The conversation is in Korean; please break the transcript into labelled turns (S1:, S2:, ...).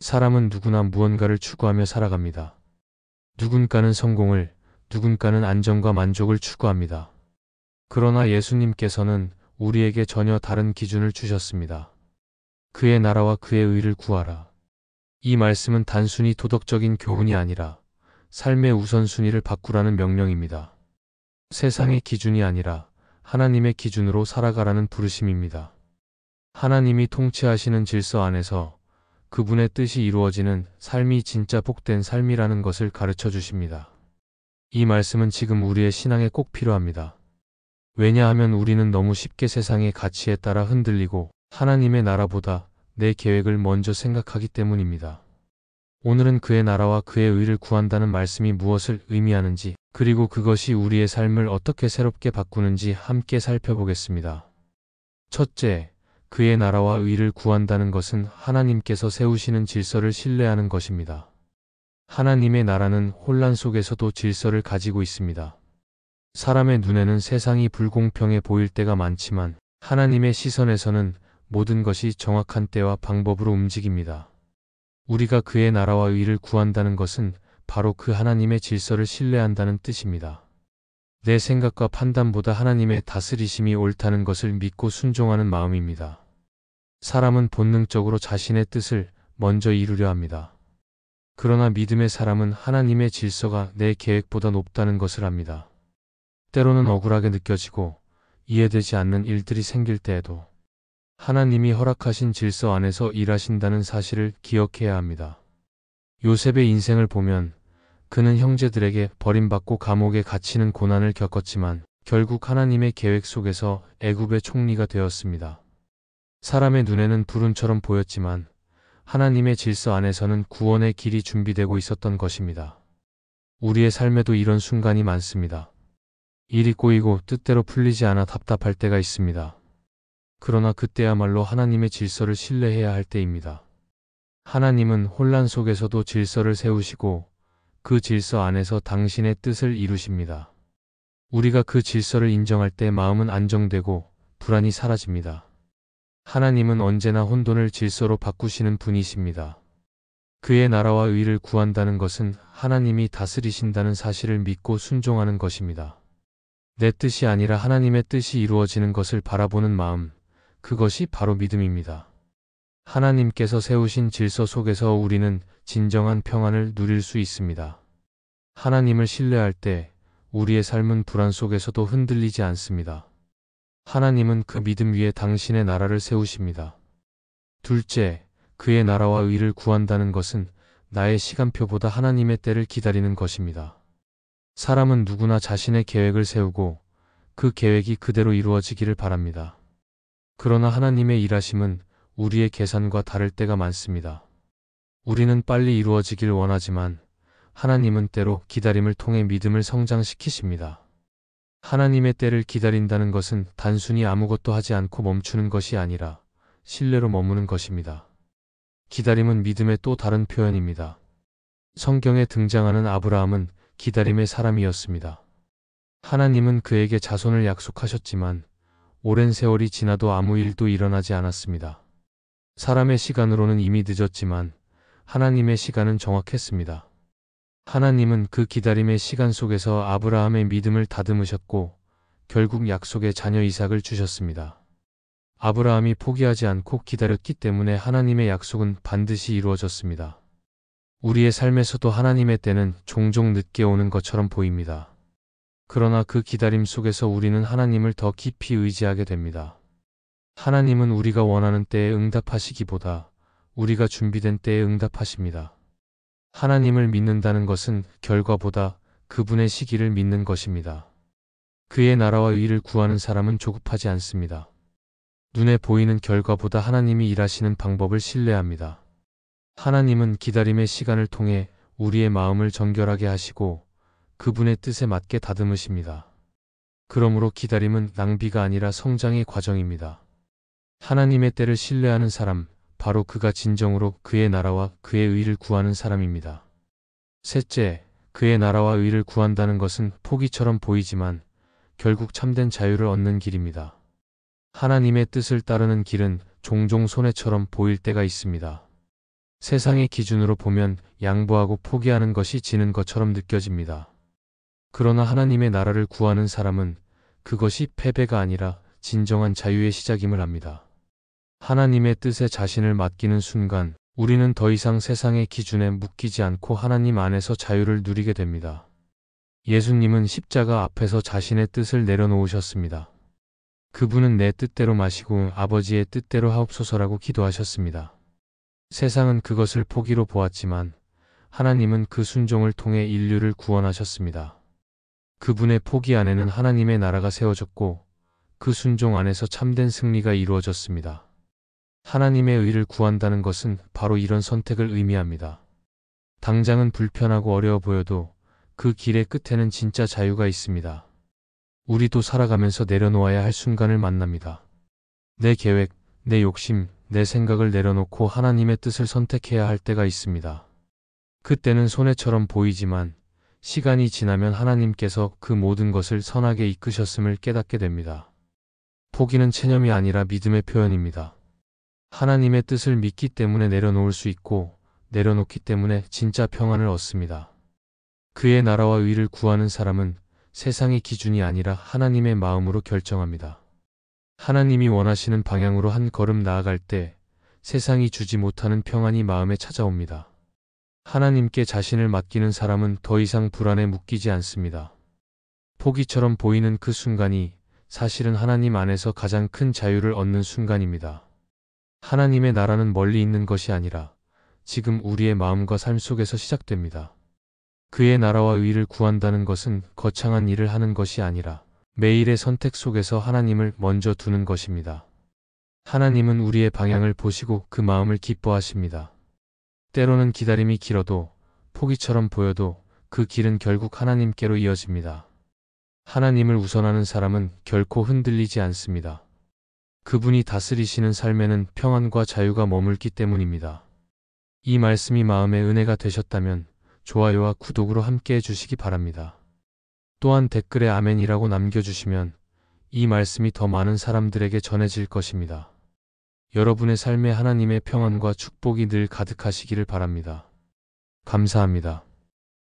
S1: 사람은 누구나 무언가를 추구하며 살아갑니다. 누군가는 성공을, 누군가는 안정과 만족을 추구합니다. 그러나 예수님께서는 우리에게 전혀 다른 기준을 주셨습니다. 그의 나라와 그의 의를 구하라. 이 말씀은 단순히 도덕적인 교훈이 아니라 삶의 우선순위를 바꾸라는 명령입니다. 세상의 기준이 아니라 하나님의 기준으로 살아가라는 부르심입니다. 하나님이 통치하시는 질서 안에서 그분의 뜻이 이루어지는 삶이 진짜 복된 삶이라는 것을 가르쳐 주십니다. 이 말씀은 지금 우리의 신앙에 꼭 필요합니다. 왜냐하면 우리는 너무 쉽게 세상의 가치에 따라 흔들리고 하나님의 나라보다 내 계획을 먼저 생각하기 때문입니다. 오늘은 그의 나라와 그의 의를 구한다는 말씀이 무엇을 의미하는지, 그리고 그것이 우리의 삶을 어떻게 새롭게 바꾸는지 함께 살펴보겠습니다. 첫째, 그의 나라와 의를 구한다는 것은 하나님께서 세우시는 질서를 신뢰하는 것입니다. 하나님의 나라는 혼란 속에서도 질서를 가지고 있습니다. 사람의 눈에는 세상이 불공평해 보일 때가 많지만 하나님의 시선에서는 모든 것이 정확한 때와 방법으로 움직입니다. 우리가 그의 나라와 의를 구한다는 것은 바로 그 하나님의 질서를 신뢰한다는 뜻입니다. 내 생각과 판단보다 하나님의 다스리심이 옳다는 것을 믿고 순종하는 마음입니다. 사람은 본능적으로 자신의 뜻을 먼저 이루려 합니다. 그러나 믿음의 사람은 하나님의 질서가 내 계획보다 높다는 것을 압니다. 때로는 억울하게 느껴지고 이해되지 않는 일들이 생길 때에도 하나님이 허락하신 질서 안에서 일하신다는 사실을 기억해야 합니다. 요셉의 인생을 보면 그는 형제들에게 버림받고 감옥에 갇히는 고난을 겪었지만 결국 하나님의 계획 속에서 애굽의 총리가 되었습니다. 사람의 눈에는 불운처럼 보였지만 하나님의 질서 안에서는 구원의 길이 준비되고 있었던 것입니다. 우리의 삶에도 이런 순간이 많습니다. 일이 꼬이고 뜻대로 풀리지 않아 답답할 때가 있습니다. 그러나 그때야말로 하나님의 질서를 신뢰해야 할 때입니다. 하나님은 혼란 속에서도 질서를 세우시고 그 질서 안에서 당신의 뜻을 이루십니다. 우리가 그 질서를 인정할 때 마음은 안정되고 불안이 사라집니다. 하나님은 언제나 혼돈을 질서로 바꾸시는 분이십니다. 그의 나라와 의를 구한다는 것은 하나님이 다스리신다는 사실을 믿고 순종하는 것입니다. 내 뜻이 아니라 하나님의 뜻이 이루어지는 것을 바라보는 마음, 그것이 바로 믿음입니다. 하나님께서 세우신 질서 속에서 우리는 진정한 평안을 누릴 수 있습니다. 하나님을 신뢰할 때 우리의 삶은 불안 속에서도 흔들리지 않습니다. 하나님은 그 믿음 위에 당신의 나라를 세우십니다. 둘째, 그의 나라와 의를 구한다는 것은 나의 시간표보다 하나님의 때를 기다리는 것입니다. 사람은 누구나 자신의 계획을 세우고 그 계획이 그대로 이루어지기를 바랍니다. 그러나 하나님의 일하심은 우리의 계산과 다를 때가 많습니다. 우리는 빨리 이루어지길 원하지만 하나님은 때로 기다림을 통해 믿음을 성장시키십니다. 하나님의 때를 기다린다는 것은 단순히 아무것도 하지 않고 멈추는 것이 아니라 신뢰로 머무는 것입니다. 기다림은 믿음의 또 다른 표현입니다. 성경에 등장하는 아브라함은 기다림의 사람이었습니다. 하나님은 그에게 자손을 약속하셨지만 오랜 세월이 지나도 아무 일도 일어나지 않았습니다. 사람의 시간으로는 이미 늦었지만 하나님의 시간은 정확했습니다. 하나님은 그 기다림의 시간 속에서 아브라함의 믿음을 다듬으셨고 결국 약속의 자녀 이삭을 주셨습니다. 아브라함이 포기하지 않고 기다렸기 때문에 하나님의 약속은 반드시 이루어졌습니다. 우리의 삶에서도 하나님의 때는 종종 늦게 오는 것처럼 보입니다. 그러나 그 기다림 속에서 우리는 하나님을 더 깊이 의지하게 됩니다. 하나님은 우리가 원하는 때에 응답하시기보다 우리가 준비된 때에 응답하십니다. 하나님을 믿는다는 것은 결과보다 그분의 시기를 믿는 것입니다. 그의 나라와 의를 구하는 사람은 조급하지 않습니다. 눈에 보이는 결과보다 하나님이 일하시는 방법을 신뢰합니다. 하나님은 기다림의 시간을 통해 우리의 마음을 정결하게 하시고 그분의 뜻에 맞게 다듬으십니다. 그러므로 기다림은 낭비가 아니라 성장의 과정입니다. 하나님의 때를 신뢰하는 사람, 바로 그가 진정으로 그의 나라와 그의 의를 구하는 사람입니다. 셋째, 그의 나라와 의를 구한다는 것은 포기처럼 보이지만 결국 참된 자유를 얻는 길입니다. 하나님의 뜻을 따르는 길은 종종 손해처럼 보일 때가 있습니다. 세상의 기준으로 보면 양보하고 포기하는 것이 지는 것처럼 느껴집니다. 그러나 하나님의 나라를 구하는 사람은 그것이 패배가 아니라 진정한 자유의 시작임을 압니다. 하나님의 뜻에 자신을 맡기는 순간 우리는 더 이상 세상의 기준에 묶이지 않고 하나님 안에서 자유를 누리게 됩니다. 예수님은 십자가 앞에서 자신의 뜻을 내려놓으셨습니다. 그분은 내 뜻대로 마시고 아버지의 뜻대로 하옵소서라고 기도하셨습니다. 세상은 그것을 포기로 보았지만 하나님은 그 순종을 통해 인류를 구원하셨습니다. 그분의 포기 안에는 하나님의 나라가 세워졌고 그 순종 안에서 참된 승리가 이루어졌습니다. 하나님의 의를 구한다는 것은 바로 이런 선택을 의미합니다. 당장은 불편하고 어려워 보여도 그 길의 끝에는 진짜 자유가 있습니다. 우리도 살아가면서 내려놓아야 할 순간을 만납니다. 내 계획, 내 욕심, 내 생각을 내려놓고 하나님의 뜻을 선택해야 할 때가 있습니다. 그때는 손해처럼 보이지만 시간이 지나면 하나님께서 그 모든 것을 선하게 이끄셨음을 깨닫게 됩니다. 포기는 체념이 아니라 믿음의 표현입니다. 하나님의 뜻을 믿기 때문에 내려놓을 수 있고 내려놓기 때문에 진짜 평안을 얻습니다. 그의 나라와 의를 구하는 사람은 세상의 기준이 아니라 하나님의 마음으로 결정합니다. 하나님이 원하시는 방향으로 한 걸음 나아갈 때 세상이 주지 못하는 평안이 마음에 찾아옵니다. 하나님께 자신을 맡기는 사람은 더 이상 불안에 묶이지 않습니다. 포기처럼 보이는 그 순간이 사실은 하나님 안에서 가장 큰 자유를 얻는 순간입니다. 하나님의 나라는 멀리 있는 것이 아니라 지금 우리의 마음과 삶 속에서 시작됩니다. 그의 나라와 의를 구한다는 것은 거창한 일을 하는 것이 아니라 매일의 선택 속에서 하나님을 먼저 두는 것입니다. 하나님은 우리의 방향을 보시고 그 마음을 기뻐하십니다. 때로는 기다림이 길어도 포기처럼 보여도 그 길은 결국 하나님께로 이어집니다. 하나님을 우선하는 사람은 결코 흔들리지 않습니다. 그분이 다스리시는 삶에는 평안과 자유가 머물기 때문입니다. 이 말씀이 마음의 은혜가 되셨다면 좋아요와 구독으로 함께 해주시기 바랍니다. 또한 댓글에 아멘이라고 남겨주시면 이 말씀이 더 많은 사람들에게 전해질 것입니다. 여러분의 삶에 하나님의 평안과 축복이 늘 가득하시기를 바랍니다. 감사합니다.